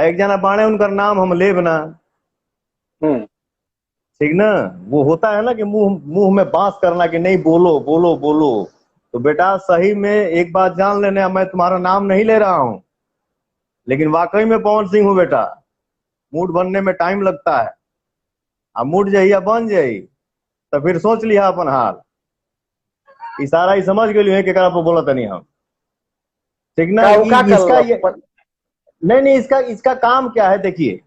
एक जना बाणे उनकर नाम हम लेब ना। हम्म। ठीक ना। वो होता है ना कि मुंह मुंह में बांस करना कि नहीं बोलो बोलो बोलो। तो बेटा सही में एक बात जान लेना, मैं तुम्हारा नाम नहीं ले रहा हूं, लेकिन वाकई में पवन सिंह हूं बेटा। मूड बनने में टाइम लगता है। अब मूड जहिया बन जाई तो फिर सोच लिया अपन हाल। इशारा ही समझ गेली है केकरा पर बोला तनी हम। ठीक ना। का वो का इसका कर ये नहीं नहीं, इसका इसका काम क्या है देखिए।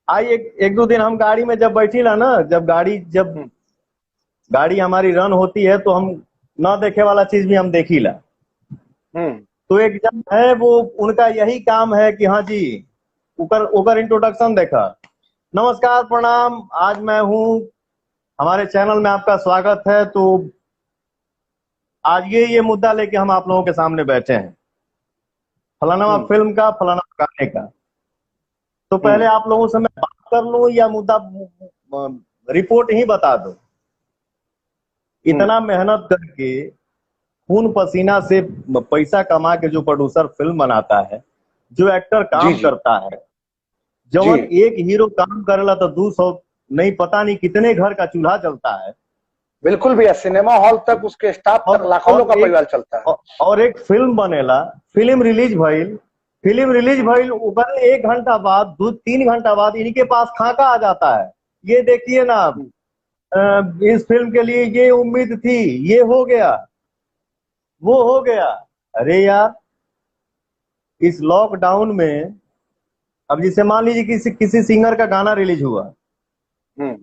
आई एक दो दिन हम गाड़ी में जब बैठी ला ना, जब हम्म। गाड़ी हमारी रन होती है तो हम ना देखे वाला चीज भी हम देखी ला। हम्म। तो एक जन है वो, उनका यही काम है कि हाँ जी, उकर उकर इंट्रोडक्शन देखा। नमस्कार प्रणाम, आज मैं हूँ, हमारे चैनल में आपका स्वागत है। तो आज ये मुद्दा लेके हम आप लोगों के सामने बैठे हैं, फलाना हम्म। फिल्म का, फलाना गाने का। तो पहले हम्म। आप लोगों से मैं बात कर लूं या मुद्दा रिपोर्ट ही बता दूं। हम्म। इतना मेहनत करके खून पसीना से पैसा कमा के जो प्रोड्यूसर फिल्म बनाता है, जो एक्टर जी काम जी करता है, जी। जवन एक हीरो काम करेला तो 200 नहीं पता नहीं कितने घर का चूल्हा जलता है। बिल्कुल भैया, सिनेमा हॉल तक उसके स्टाफ तक लाखों लोग का परिवार चलता है। और एक फिल्म बनेला, फिल्म रिलीज भइल, ओकर 1 घंटा बाद, 2 3 घंटा बाद इनके पास खाका आ जाता है। ये देखिए ना, हम्म। इस फिल्म के लिए ये उम्मीद थी, ये हो गया, वो हो गया। अरे यार, इस लॉकडाउन में, अब जिसे मान लीजिए किसी किसी सिंगर का गाना रिलीज हुआ, हम्म।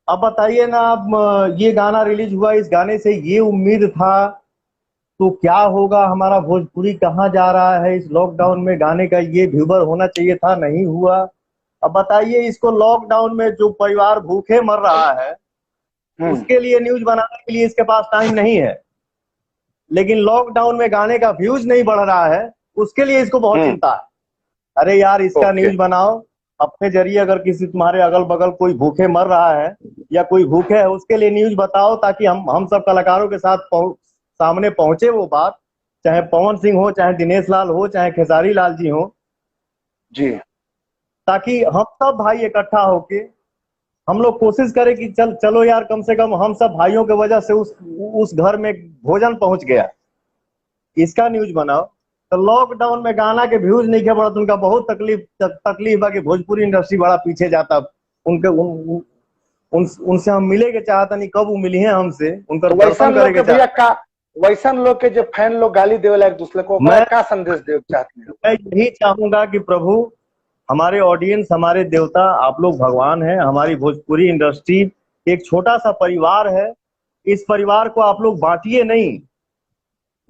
अब बताइए ना आप, ये गाना रिलीज हुआ, इस गाने से ये उम्मीद था, तो क्या होगा, हमारा भोजपुरी कहाँ जा रहा है इस लॉकडाउन में, गाने का ये व्यूवर होना चाहिए था, नहीं हुआ। अब बताइए, इसको लॉकडाउन में जो परिवार भूखे मर रहा है, हम्म। उसके लिए न्यूज बनाने के लिए इसके पास टाइम नहीं है। लेकिन लॉकडाउन में गाने का व्यूज नहीं बढ़ रहा है, उसके लिए इसको बहुत हम्म। चिंता है। अरे यार, इसका ओके। न्यूज बनाओ। अपने जरिए अगर किसी तुम्हारे अगल बगल कोई भूखे मर रहा है या कोई भूखे है, उसके लिए न्यूज बताओ, ताकि हम सब कलाकारों के साथ सामने पहुंचे वो बात। चाहे पवन सिंह हो, चाहे दिनेश लाल हो, चाहे खेसारी लाल जी हो, जी। ताकि हम सब भाई इकट्ठा होके हम लोग कोशिश करें कि चलो यार, कम से कम हम सब भाइयों की वजह से उस घर में भोजन पहुंच गया। इसका न्यूज बनाओ। तो लॉकडाउन में गाना के व्यूज नहीं के बढ़ा, तो उनका बहुत तकलीफ है कि भोजपुरी इंडस्ट्री बड़ा पीछे जाता। उनके उनसे हम मिले के चाहता नहीं, कब वो मिली है हमसे, उनका तो दर्शन वैसन करे लोग के के भैया चाहता। का, वैसन लोग के जो फैन लोग गाली देवेला एक दूसरे को, ओकरा मैं का संदेश दे चाहते हैं? मैं यही चाहूंगा कि प्रभु, हमारे ऑडियंस, हमारे देवता, आप लोग भगवान हैं। हमारी भोजपुरी इंडस्ट्री एक छोटा सा परिवार है। इस परिवार को आप लोग बांटिए नहीं।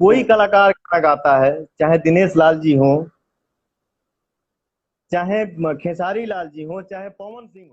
कोई हम्म। कलाकार गाना गाता है, चाहे दिनेश लाल जी हो, चाहे खेसारी लाल जी हो, चाहे पवन सिंह हो।